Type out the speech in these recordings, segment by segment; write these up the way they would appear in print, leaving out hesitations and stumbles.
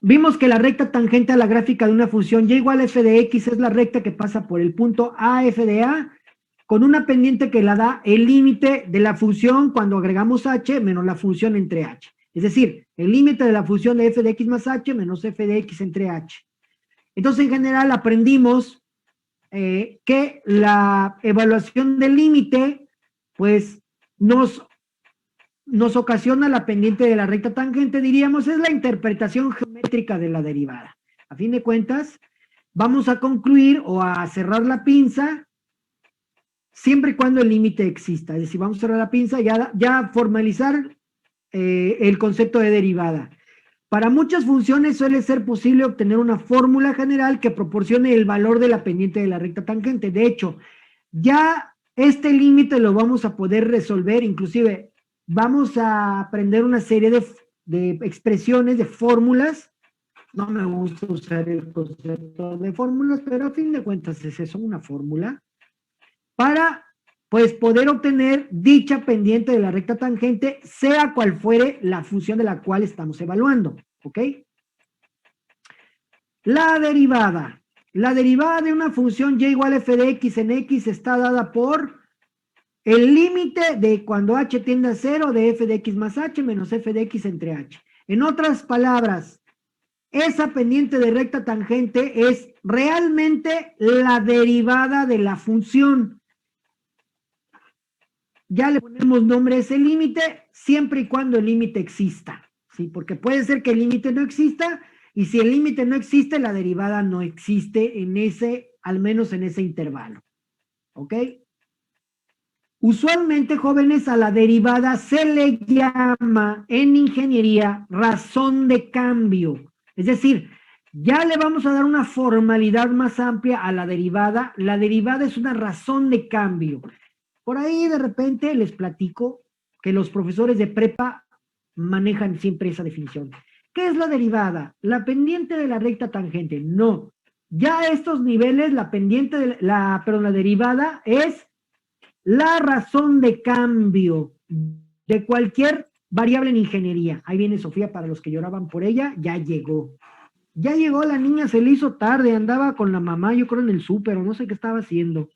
Vimos que la recta tangente a la gráfica de una función y igual a f de x es la recta que pasa por el punto a f de a con una pendiente que la da el límite de la función cuando agregamos h menos la función entre h. Es decir, el límite de la función de f de x más h menos f de x entre h. Entonces, en general, aprendimos que la evaluación del límite, pues, nos ocasiona la pendiente de la recta tangente, diríamos, es la interpretación geométrica de la derivada. A fin de cuentas, vamos a concluir o a cerrar la pinza siempre y cuando el límite exista. Es decir, vamos a cerrar la pinza, ya formalizar el concepto de derivada. Para muchas funciones suele ser posible obtener una fórmula general que proporcione el valor de la pendiente de la recta tangente. De hecho, ya este límite lo vamos a poder resolver, inclusive vamos a aprender una serie de expresiones, de fórmulas. No me gusta usar el concepto de fórmulas, pero a fin de cuentas es eso, una fórmula, para pues poder obtener dicha pendiente de la recta tangente, sea cual fuere la función de la cual estamos evaluando, ¿ok? La derivada. La derivada de una función y igual a f de x en x está dada por el límite de cuando h tiende a 0 de f de x más h menos f de x entre h. En otras palabras, esa pendiente de recta tangente es realmente la derivada de la función. Ya le ponemos nombre a ese límite siempre y cuando el límite exista, ¿sí? Porque puede ser que el límite no exista y si el límite no existe, la derivada no existe en ese, al menos en ese intervalo, ¿ok? Usualmente, jóvenes, a la derivada se le llama en ingeniería razón de cambio. Es decir, ya le vamos a dar una formalidad más amplia a la derivada. La derivada es una razón de cambio. Por ahí de repente les platico que los profesores de prepa manejan siempre esa definición. ¿Qué es la derivada? La pendiente de la recta tangente. No. Ya a estos niveles, la pendiente de la derivada es la razón de cambio de cualquier variable en ingeniería. Ahí viene Sofía para los que lloraban por ella, ya llegó. Ya llegó la niña, se le hizo tarde, andaba con la mamá, yo creo en el súper, o no sé qué estaba haciendo.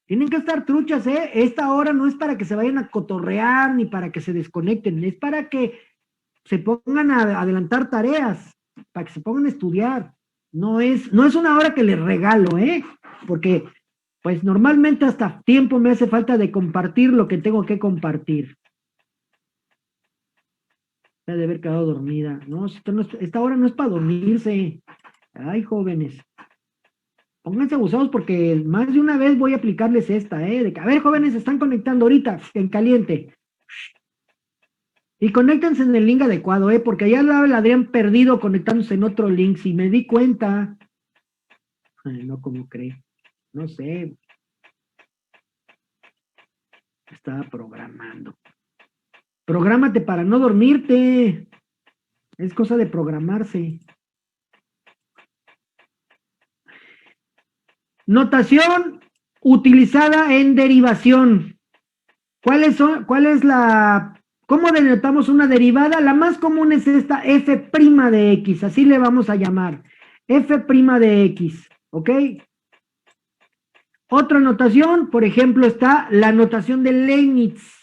Tienen que estar truchas, ¿eh? Esta hora no es para que se vayan a cotorrear ni para que se desconecten, es para que se pongan a adelantar tareas, para que se pongan a estudiar. No es una hora que les regalo, ¿eh? Porque pues normalmente hasta tiempo me hace falta de compartir lo que tengo que compartir. Ya de haber quedado dormida. No, esta hora no es para dormirse. Ay, jóvenes. Pónganse abusados porque más de una vez voy a aplicarles esta, ¿eh? De que, a ver, jóvenes, se están conectando ahorita, en caliente. Y conéctense en el link adecuado, ¿eh? Porque allá la habrían perdido conectándose en otro link. Si me di cuenta. Ay, no, ¿cómo cree? No sé. Estaba programando. Prográmate para no dormirte. Es cosa de programarse. Notación utilizada en derivación. ¿Cómo denotamos una derivada? La más común es esta f' de x, así le vamos a llamar. F' de x, ¿ok? Otra notación, por ejemplo, está la notación de Leibniz.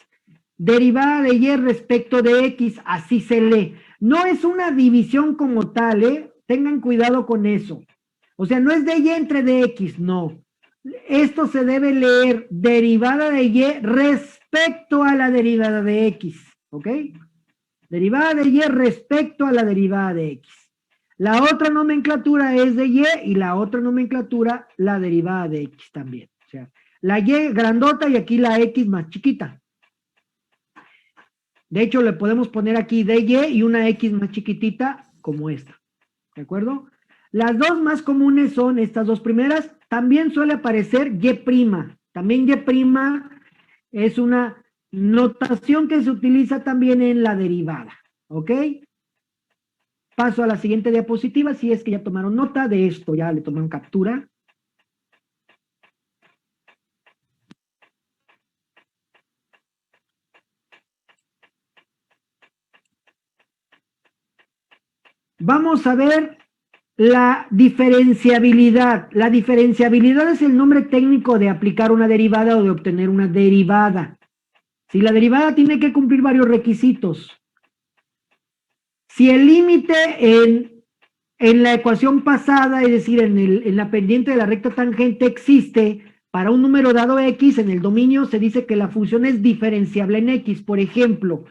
Derivada de y respecto de x, así se lee. No es una división como tal, ¿eh? Tengan cuidado con eso. O sea, no es de y entre de x, no. Esto se debe leer derivada de y respecto a la derivada de x, ¿ok? Derivada de y respecto a la derivada de x. La otra nomenclatura es de y la otra nomenclatura la derivada de x también. O sea, la y grandota y aquí la x más chiquita. De hecho, le podemos poner aquí dy y una x más chiquitita como esta. ¿De acuerdo? Las dos más comunes son estas dos primeras. También suele aparecer y'. También y' es una notación que se utiliza también en la derivada. ¿Ok? Paso a la siguiente diapositiva, si es que ya tomaron nota de esto, ya le tomaron captura. Vamos a ver la diferenciabilidad. La diferenciabilidad es el nombre técnico de aplicar una derivada o de obtener una derivada. Si la derivada tiene que cumplir varios requisitos. Si el límite en la ecuación pasada, es decir, en la pendiente de la recta tangente existe para un número dado x, en el dominio se dice que la función es diferenciable en x. Por ejemplo,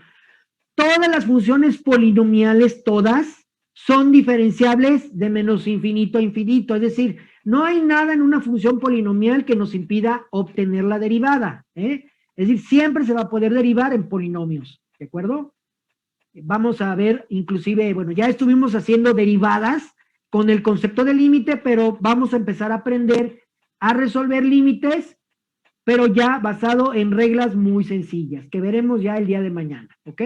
todas las funciones polinomiales, todas, son diferenciables de menos infinito a infinito. Es decir, no hay nada en una función polinomial que nos impida obtener la derivada. Es decir, siempre se va a poder derivar en polinomios. ¿De acuerdo? Vamos a ver, inclusive, bueno, ya estuvimos haciendo derivadas con el concepto de límite, pero vamos a empezar a aprender a resolver límites, pero ya basado en reglas muy sencillas, que veremos ya el día de mañana, ¿ok?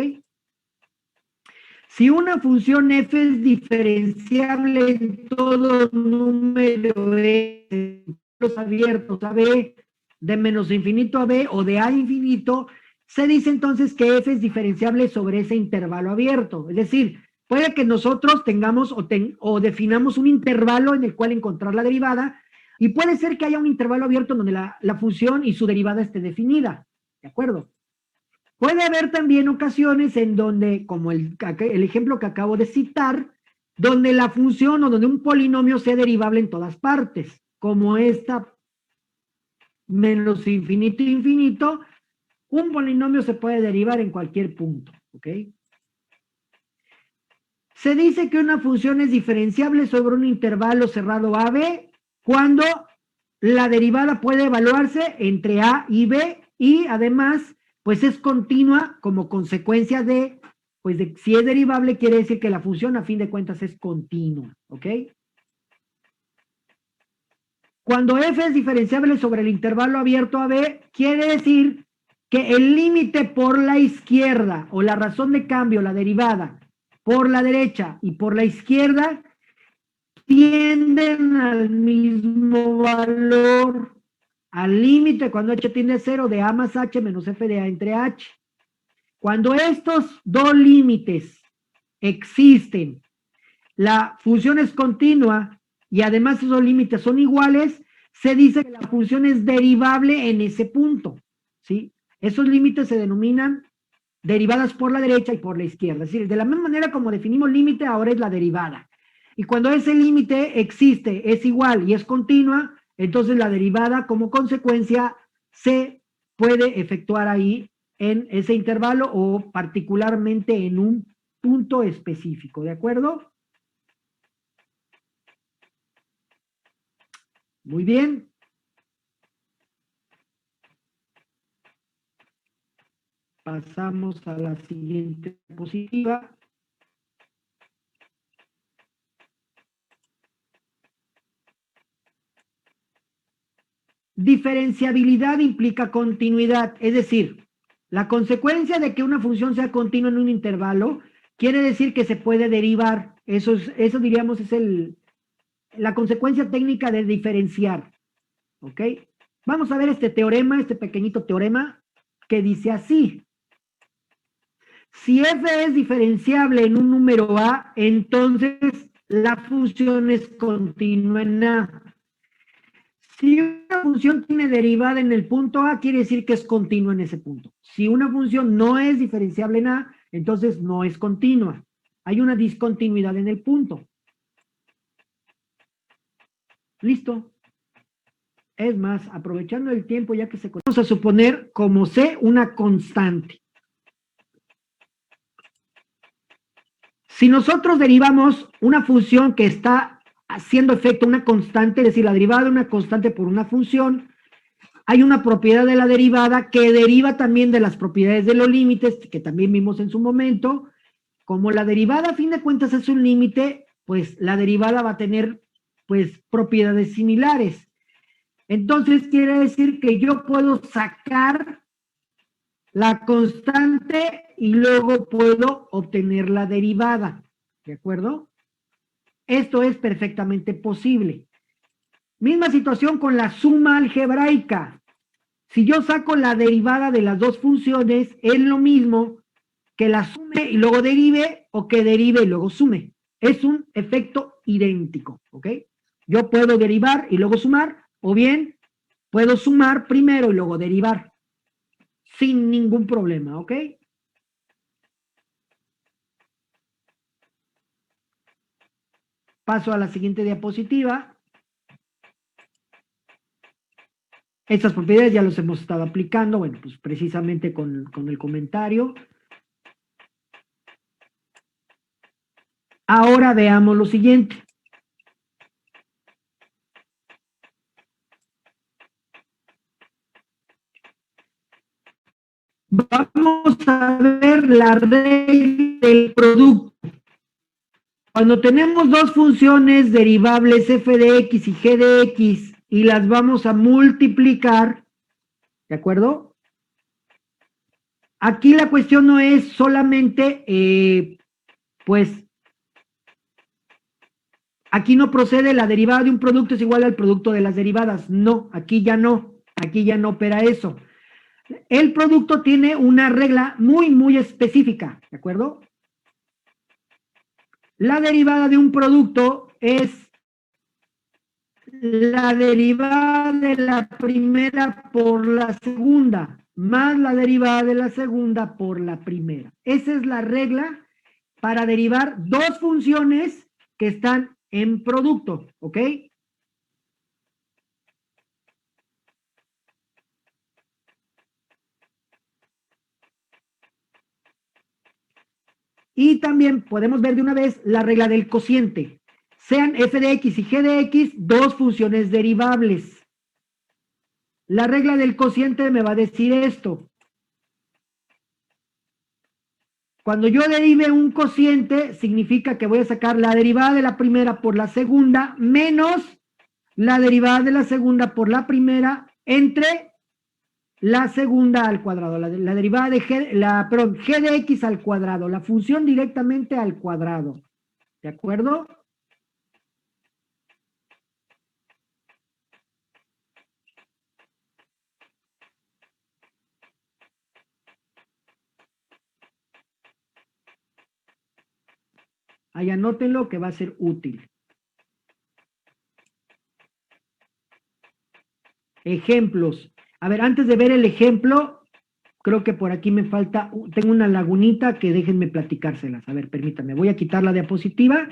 Si una función f es diferenciable en todo número e, los abiertos a b, de menos infinito a b o de a infinito, se dice entonces que f es diferenciable sobre ese intervalo abierto. Es decir, puede que nosotros tengamos o definamos un intervalo en el cual encontrar la derivada, y puede ser que haya un intervalo abierto donde la función y su derivada esté definida. ¿De acuerdo? Puede haber también ocasiones en donde, como el ejemplo que acabo de citar, donde la función o donde un polinomio sea derivable en todas partes, como esta menos infinito e infinito, un polinomio se puede derivar en cualquier punto, ¿ok? Se dice que una función es diferenciable sobre un intervalo cerrado AB cuando la derivada puede evaluarse entre A y B y además pues es continua como consecuencia de, pues de, si es derivable quiere decir que la función a fin de cuentas es continua, ¿ok? Cuando f es diferenciable sobre el intervalo abierto AB, quiere decir que el límite por la izquierda o la razón de cambio, la derivada, por la derecha y por la izquierda, tienden al mismo valor, al límite cuando h tiende a 0 de a más h menos f de a entre h. Cuando estos dos límites existen, la función es continua y además esos límites son iguales, se dice que la función es derivable en ese punto, ¿sí? Esos límites se denominan derivadas por la derecha y por la izquierda. Es decir, de la misma manera como definimos límite, ahora es la derivada. Y cuando ese límite existe, es igual y es continua, entonces la derivada como consecuencia se puede efectuar ahí en ese intervalo o particularmente en un punto específico, ¿de acuerdo? Muy bien. Pasamos a la siguiente diapositiva. Diferenciabilidad implica continuidad, es decir, la consecuencia de que una función sea continua en un intervalo quiere decir que se puede derivar. Eso diríamos es la consecuencia técnica de diferenciar. ¿Ok? Vamos a ver este teorema, este pequeñito teorema que dice así. Si f es diferenciable en un número a, entonces la función es continua en a. Si una función tiene derivada en el punto A, quiere decir que es continua en ese punto. Si una función no es diferenciable en A, entonces no es continua. Hay una discontinuidad en el punto. ¿Listo? Es más, aprovechando el tiempo ya que se conoce, vamos a suponer como C una constante. Si nosotros derivamos una función que está haciendo efecto una constante, es decir, la derivada de una constante por una función, hay una propiedad de la derivada que deriva también de las propiedades de los límites, que también vimos en su momento. Como la derivada a fin de cuentas es un límite, pues la derivada va a tener pues propiedades similares. Entonces quiere decir que yo puedo sacar la constante y luego puedo obtener la derivada, ¿de acuerdo? Esto es perfectamente posible. Misma situación con la suma algebraica. Si yo saco la derivada de las dos funciones, es lo mismo que la sume y luego derive o que derive y luego sume. Es un efecto idéntico, ¿ok? Yo puedo derivar y luego sumar, o bien puedo sumar primero y luego derivar, sin ningún problema, ¿ok? Paso a la siguiente diapositiva. Estas propiedades ya los hemos estado aplicando, bueno, pues precisamente con el comentario. Ahora veamos lo siguiente. Vamos a ver la regla del producto. Cuando tenemos dos funciones derivables f de x y g de x y las vamos a multiplicar, ¿de acuerdo? Aquí la cuestión no es solamente, pues, aquí no procede la derivada de un producto es igual al producto de las derivadas. No, aquí ya no opera eso. El producto tiene una regla muy, muy específica, ¿de acuerdo? La derivada de un producto es la derivada de la primera por la segunda, más la derivada de la segunda por la primera. Esa es la regla para derivar dos funciones que están en producto, ¿ok? Y también podemos ver de una vez la regla del cociente. Sean f de x y g de x dos funciones derivables. La regla del cociente me va a decir esto. Cuando yo derive un cociente, significa que voy a sacar la derivada de la primera por la segunda menos la derivada de la segunda por la primera entre la segunda al cuadrado, la derivada de g de x al cuadrado, la función directamente al cuadrado. ¿De acuerdo? Ahí anótenlo que va a ser útil. Ejemplos. A ver, antes de ver el ejemplo, creo que por aquí me falta, tengo una lagunita que déjenme platicárselas. A ver, permítanme, voy a quitar la diapositiva